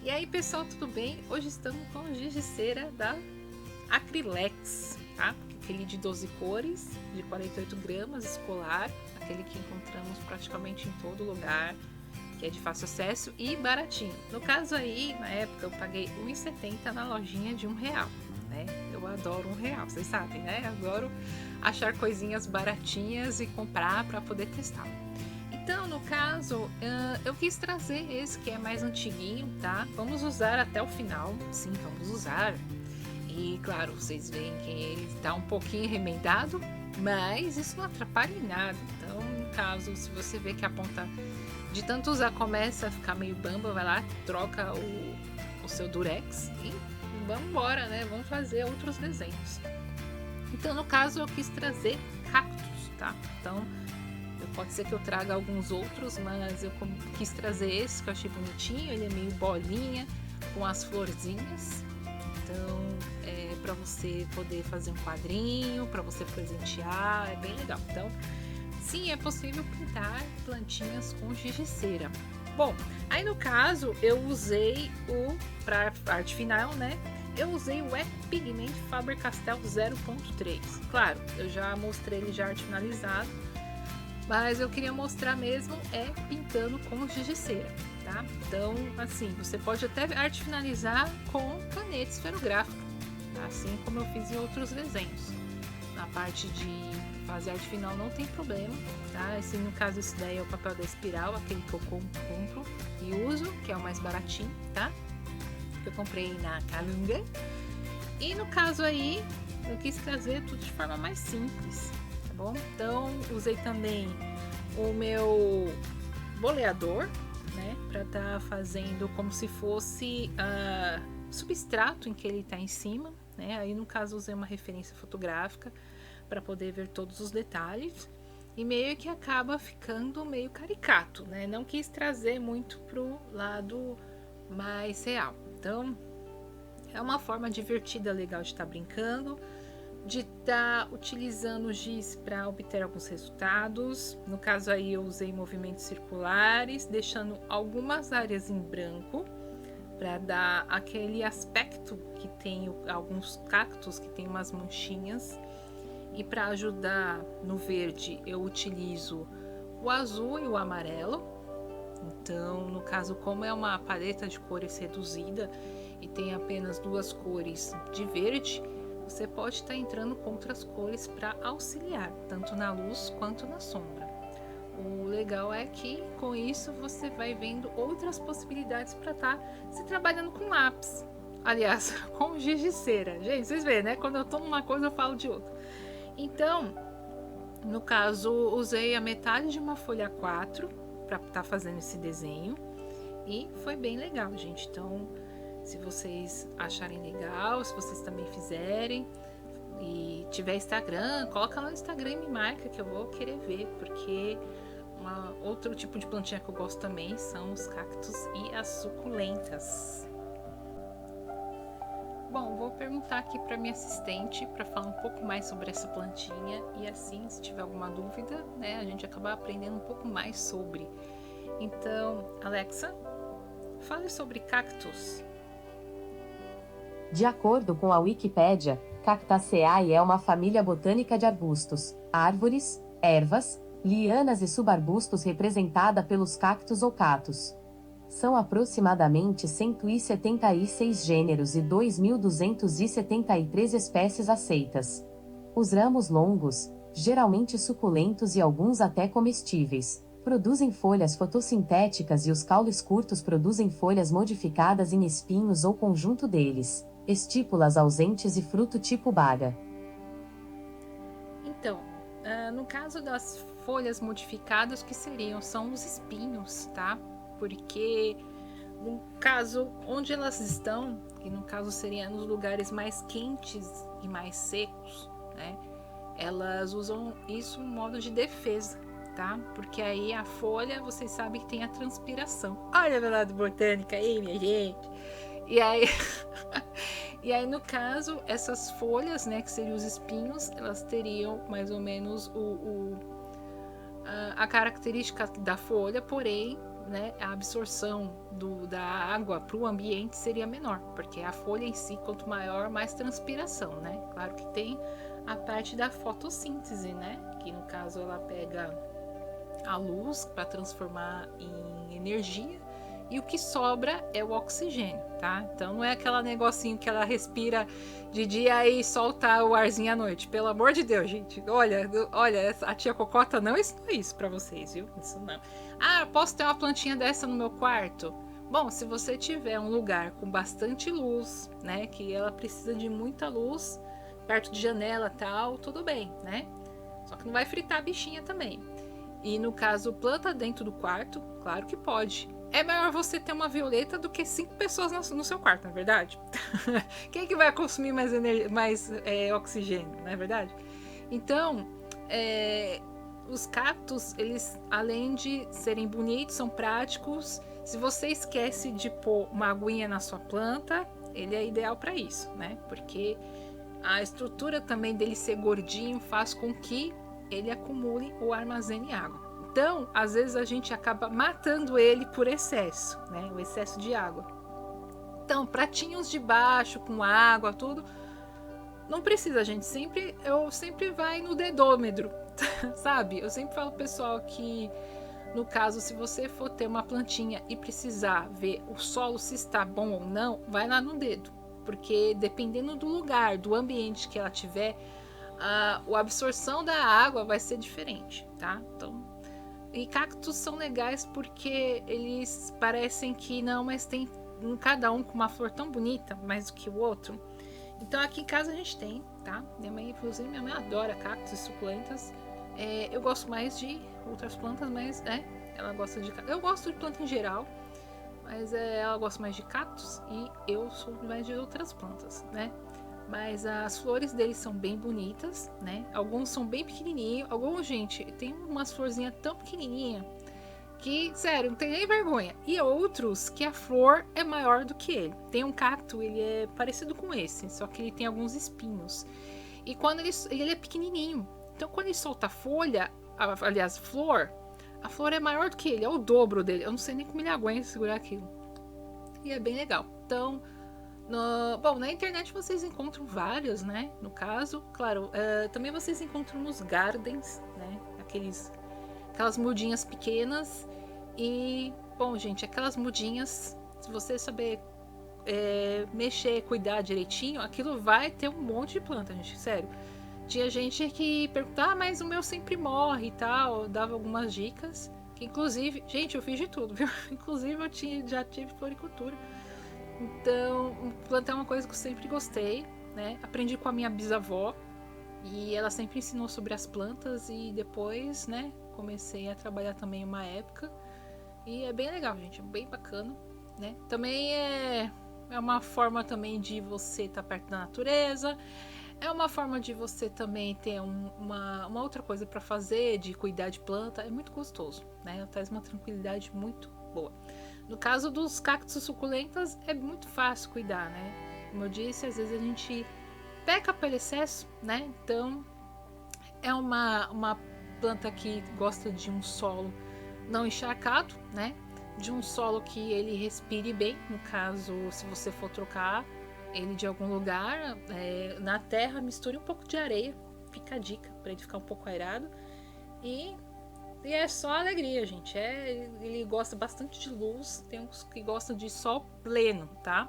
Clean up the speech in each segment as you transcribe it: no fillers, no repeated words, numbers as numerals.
E aí pessoal, tudo bem? Hoje estamos com o giz de cera da Acrylex, tá? Aquele de 12 cores, de 48 gramas, escolar, aquele que encontramos praticamente em todo lugar, que é de fácil acesso e baratinho. No caso aí, na época, eu paguei R$1,70 na lojinha de R$1, né? Eu adoro R$1, vocês sabem, né? Eu adoro achar coisinhas baratinhas e comprar para poder testar. Então, no caso, eu quis trazer esse que é mais antiguinho, tá? Vamos usar até o final, sim, vamos usar. E, claro, vocês veem que ele tá um pouquinho remendado, mas isso não atrapalha em nada. Então, no caso, se você vê que a ponta de tanto usar começa a ficar meio bamba, vai lá, troca o seu durex e vamos embora, né? Vamos fazer outros desenhos. Então, no caso, eu quis trazer cactos, tá? Então, pode ser que eu traga alguns outros, mas eu quis trazer esse que eu achei bonitinho. Ele é meio bolinha, com as florzinhas. Então, é para você poder fazer um quadrinho, para você presentear, é bem legal. Então, sim, é possível pintar plantinhas com giz de cera. Bom, aí no caso, eu usei para arte final, né? Eu usei o Pigment Faber-Castell 0.3. Claro, eu já mostrei ele já arte finalizado, mas eu queria mostrar mesmo pintando com giz de cera, tá? Então, assim, você pode até arte finalizar com caneta esferográfica, assim como eu fiz em outros desenhos. Na parte de fazer arte final não tem problema, tá? Esse, no caso, esse daí é o papel da espiral, aquele que eu compro e uso, que é o mais baratinho, tá? Eu comprei na Calunga. E no caso aí, eu quis trazer tudo de forma mais simples. Bom, então usei também o meu boleador, né, para estar fazendo como se fosse substrato em que ele está em cima, né? Aí no caso usei uma referência fotográfica para poder ver todos os detalhes e meio que acaba ficando meio caricato, né? Não quis trazer muito pro lado mais real. Então é uma forma divertida, legal de estar brincando, de estar utilizando o giz para obter alguns resultados. No caso aí eu usei movimentos circulares, deixando algumas áreas em branco para dar aquele aspecto que tem alguns cactos que tem umas manchinhas. E para ajudar no verde eu utilizo o azul e o amarelo. Então, no caso, como é uma paleta de cores reduzida e tem apenas duas cores de verde, você pode estar entrando com outras cores para auxiliar, tanto na luz quanto na sombra. O legal é que com isso você vai vendo outras possibilidades para estar se trabalhando com lápis. Aliás, com giz de cera. Gente, vocês veem, né? Quando eu tomo uma coisa, eu falo de outra. Então, no caso, usei a metade de uma folha 4 para estar fazendo esse desenho. E foi bem legal, gente. Então, se vocês acharem legal, se vocês também fizerem e tiver Instagram, coloca lá no Instagram e me marca que eu vou querer ver, porque outro tipo de plantinha que eu gosto também são os cactos e as suculentas. Bom, vou perguntar aqui para minha assistente para falar um pouco mais sobre essa plantinha e assim, se tiver alguma dúvida, né, a gente acaba aprendendo um pouco mais sobre. Então, Alexa, fale sobre cactos. De acordo com a Wikipédia, Cactaceae é uma família botânica de arbustos, árvores, ervas, lianas e subarbustos representada pelos cactos ou catos. São aproximadamente 176 gêneros e 2.273 espécies aceitas. Os ramos longos, geralmente suculentos e alguns até comestíveis, produzem folhas fotossintéticas e os caules curtos produzem folhas modificadas em espinhos ou conjunto deles, estípulas ausentes e fruto tipo baga. Então, no caso das folhas modificadas, que são os espinhos, tá? Porque no caso onde elas estão, que no caso seria nos lugares mais quentes e mais secos, né? Elas usam isso em modo de defesa, tá? Porque aí a folha, vocês sabem que tem a transpiração. Olha a verdade botânica aí, minha gente! E aí, e aí no caso, essas folhas, né, que seriam os espinhos, elas teriam mais ou menos a característica da folha, porém né, a absorção da água para o ambiente seria menor, porque a folha em si, quanto maior, mais transpiração, né? Claro que tem a parte da fotossíntese, né? Que no caso ela pega a luz para transformar em energia e o que sobra é o oxigênio, tá? Então não é aquele negocinho que ela respira de dia e solta o arzinho à noite. Pelo amor de Deus, gente. Olha, a tia Cocota não ensinou isso para vocês, viu? Isso não. Ah, posso ter uma plantinha dessa no meu quarto? Bom, se você tiver um lugar com bastante luz, né, que ela precisa de muita luz, perto de janela e tal, tudo bem, né? Só que não vai fritar a bichinha também. E no caso, planta dentro do quarto, claro que pode. É melhor você ter uma violeta do que 5 pessoas no seu quarto, não é verdade? Quem é que vai consumir mais oxigênio, não é verdade? Então, os cactos, eles, além de serem bonitos, são práticos. Se você esquece de pôr uma aguinha na sua planta, ele é ideal para isso, né? Porque a estrutura também dele ser gordinho faz com que ele acumule ou armazene água. Então, às vezes a gente acaba matando ele por excesso, né? O excesso de água. Então, pratinhos de baixo com água, tudo, não precisa, gente. Eu sempre vai no dedômetro, sabe? Eu sempre falo pro pessoal que, no caso, se você for ter uma plantinha e precisar ver o solo se está bom ou não, vai lá no dedo. Porque dependendo do lugar, do ambiente que ela tiver, a absorção da água vai ser diferente, tá? Então, e cactos são legais porque eles parecem que não, mas tem cada um com uma flor tão bonita, mais do que o outro. Então aqui em casa a gente tem, tá? Inclusive minha mãe adora cactos e suculentas. Eu gosto mais de outras plantas, mas ela gosta de cactos. Eu gosto de planta em geral, mas ela gosta mais de cactos e eu sou mais de outras plantas, né? Mas as flores deles são bem bonitas, né? Alguns são bem pequenininhos. Alguns, gente, tem umas florzinhas tão pequenininhas que, sério, não tem nem vergonha. E outros que a flor é maior do que ele. Tem um cacto, ele é parecido com esse, só que ele tem alguns espinhos. E quando ele é pequenininho. Então, quando ele solta a folha, aliás, flor, a flor é maior do que ele, é o dobro dele. Eu não sei nem como ele aguenta segurar aquilo. E é bem legal. Então, bom, na internet vocês encontram vários, né? No caso, claro, também vocês encontram nos gardens, né? Aquelas mudinhas pequenas. E, bom, gente, aquelas mudinhas, se você saber mexer, cuidar direitinho, aquilo vai ter um monte de planta, gente, sério. Tinha gente que perguntava, mas o meu sempre morre e tal. Eu dava algumas dicas. Que, inclusive, gente, eu fiz de tudo, viu? Inclusive, já tive floricultura. Então, plantar é uma coisa que eu sempre gostei, né? Aprendi com a minha bisavó e ela sempre ensinou sobre as plantas e depois, né, comecei a trabalhar também uma época e é bem legal, gente, é bem bacana, né? Também é uma forma também de você estar perto da natureza, é uma forma de você também ter uma outra coisa para fazer, de cuidar de planta, é muito gostoso, né? Traz uma tranquilidade muito boa. No caso dos cactos suculentas, é muito fácil cuidar, né? Como eu disse, às vezes a gente peca pelo excesso, né? Então, é uma planta que gosta de um solo não encharcado, né? De um solo que ele respire bem. No caso, se você for trocar ele de algum lugar, na terra, misture um pouco de areia. Fica a dica, para ele ficar um pouco aerado. E é só alegria, gente. Ele gosta bastante de luz. Tem uns que gostam de sol pleno, tá?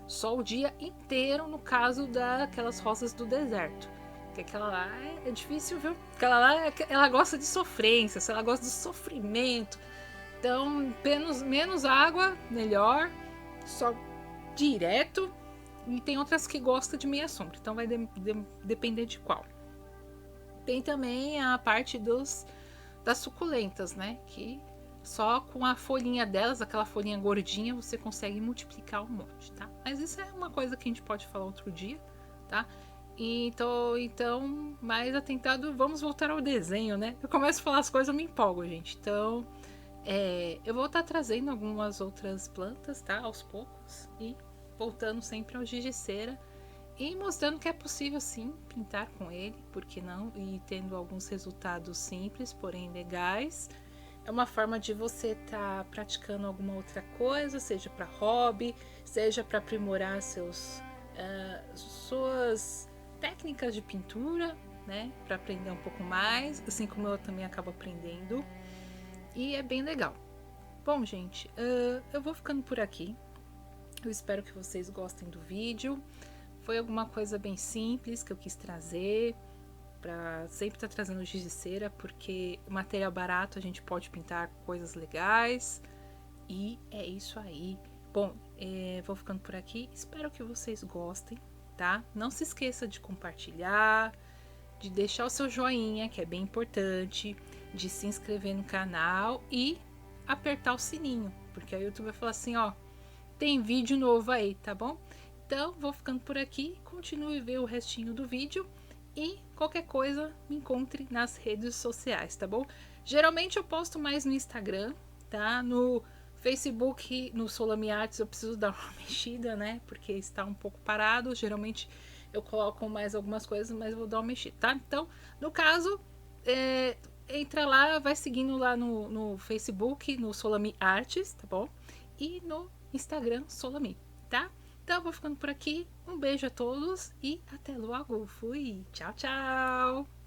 Sol o dia inteiro, no caso daquelas rosas do deserto. Que aquela lá é difícil, viu? Aquela lá, ela gosta de sofrência, ela gosta de sofrimento. Então, menos água, melhor. Sol direto. E tem outras que gostam de meia sombra. Então, vai depender de qual. Tem também a parte das suculentas, né? Que só com a folhinha delas, aquela folhinha gordinha, você consegue multiplicar um monte, tá? Mas isso é uma coisa que a gente pode falar outro dia, tá? Então, mais atentado, vamos voltar ao desenho, né? Eu começo a falar as coisas, eu me empolgo, gente. Então, eu vou estar trazendo algumas outras plantas, tá? Aos poucos. E voltando sempre ao giz de cera. E mostrando que é possível sim pintar com ele, por que não? E tendo alguns resultados simples, porém legais. é uma forma de você estar praticando alguma outra coisa, seja para hobby, seja para aprimorar suas técnicas de pintura, né? Para aprender um pouco mais, assim como eu também acabo aprendendo. E é bem legal. Bom, gente, eu vou ficando por aqui. Eu espero que vocês gostem do vídeo. Foi alguma coisa bem simples que eu quis trazer, para sempre estar trazendo giz de cera, porque material barato a gente pode pintar coisas legais. E é isso aí. Bom, vou ficando por aqui. Espero que vocês gostem, tá? Não se esqueça de compartilhar, de deixar o seu joinha, que é bem importante, de se inscrever no canal e apertar o sininho, porque a YouTube vai falar assim, ó, tem vídeo novo aí, tá bom? Então, vou ficando por aqui, continue a ver o restinho do vídeo e qualquer coisa me encontre nas redes sociais, tá bom? Geralmente eu posto mais no Instagram, tá? No Facebook, no Solami Artes eu preciso dar uma mexida, né? Porque está um pouco parado, geralmente eu coloco mais algumas coisas, mas eu vou dar uma mexida, tá? Então, no caso, entra lá, vai seguindo lá no Facebook, no Solami Artes, tá bom? E no Instagram, Solami, tá? Então, eu vou ficando por aqui. Um beijo a todos e até logo. Fui. Tchau, tchau.